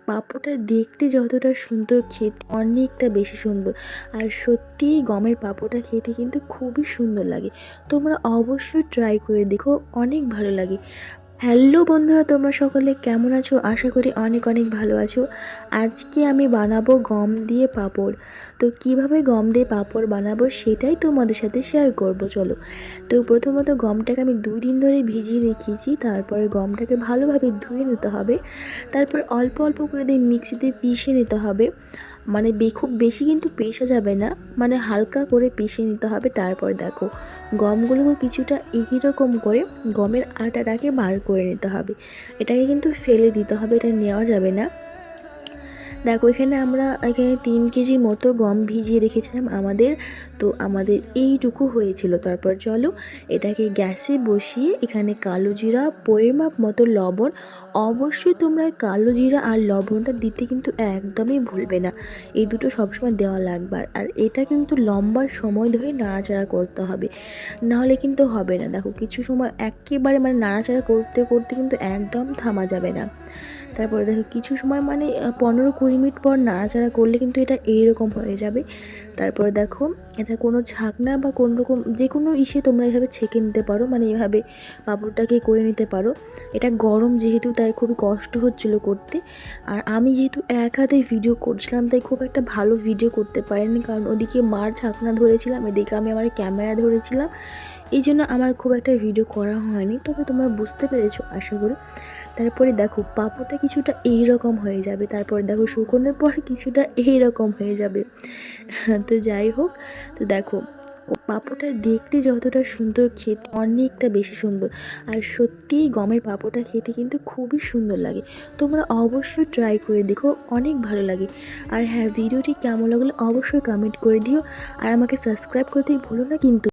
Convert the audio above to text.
পাঁপড়টা দেখতে যতটা সুন্দর, খেতে অনেকটা বেশি সুন্দর। আর সত্যিই গমের পাঁপড়টা খেতে কিন্তু খুবই সুন্দর লাগে। তোমরা অবশ্যই ট্রাই করে দেখো, অনেক ভালো লাগে। হ্যালো বন্ধুরা, তোমরা সকলে কেমন আছো? আশা করি অনেক অনেক ভালো আছো। আজকে আমি বানাবো গম দিয়ে পাঁপড়। তো কিভাবে গম দিয়ে পাঁপড় বানাবো সেটাই তোমাদের সাথে শেয়ার করব, চলো। তো প্রথমত গমটাকে আমি 2 দিন ধরে ভিজিয়ে রেখেছি। তারপরে গমটাকে ভালোভাবে ধুয়ে নিতে হবে। তারপর অল্প অল্প করে দিয়ে মিক্সিতে পিষে নিতে হবে। মানে খুব বেশি কিন্তু পেষা যাবে না, মানে হালকা করে পিষে নিতে হবে। তারপর দেখো গমগুলোকে কিছুটা এইরকম করে গমের আটাটাকে বার করে নিতে হবে। এটাকে কিন্তু ফেলে দিতে হবে, এটা নেওয়া যাবে না। দেখো এখানে 3 কেজির মতো গম ভিজিয়ে রেখেছিলাম তো আমাদের এইটুকু হয়েছিল। তারপর চলো এটাকে গ্যাসে বসিয়ে এখানে কালো জিরা, পরিমাপ মতো লবণ, অবশ্যই তোমরা কালো জিরা আর লবণটা দিতে কিন্তু একদমই ভুলবে না। এই দুটো সবসময় দেওয়া লাগবে। আর এটা কিন্তু লম্বা সময় ধরে নাড়াচাড়া করতে হবে, নাহলে কিন্তু হবে না। দেখো কিছু সময় একেবারে মানে নাড়াচাড়া করতে করতে কিন্তু একদম থামা যাবে না। তারপরে দেখো কিছু সময় মানে 15-20 মিনিট পর নাড়াচাড়া করলে কিন্তু এটা এইরকম হয়ে যাবে। তারপরে দেখো এটা কোনো ছাকনা বা কোনো রকম যে কোনো তোমরা এভাবে ছেঁকে নিতে পারো, মানে এভাবে পাঁপড়টাকে করে নিতে পারো। এটা গরম যেহেতু তাই খুবই কষ্ট হচ্ছিল করতে। আর আমি যেহেতু এক হাতে ভিডিও করছিলাম তাই খুব একটা ভালো ভিডিও করতে পারিনি, কারণ ওদিকে মার ছাকনা ধরেছিলাম, এদিকে আমি আমার ক্যামেরা ধরেছিলাম। এই জন্য আমার খুব একটা ভিডিও করা হয়নি, তবে তোমরা বুঝতে পেরেছো আশা করি। তারপরে দেখো পাঁপড়টা কিছুটা এইরকম হয়ে যাবে। তারপরে দেখো শুকনোর পর কিছুটা এইরকম হয়ে যাবে। তো যাই হোক, তো দেখো পাঁপড়টা দেখতে যতটা সুন্দর, খেতে অনেকটা বেশি সুন্দর। আর সত্যিই গমের পাঁপড়টা খেতে কিন্তু খুবই সুন্দর লাগে। তোমরা অবশ্যই ট্রাই করে দেখো, অনেক ভালো লাগে। আর হ্যাঁ, ভিডিওটি কেমন লাগলো অবশ্যই কমেন্ট করে দিও। আর আমাকে সাবস্ক্রাইব করতে ভুলো না কিন্তু।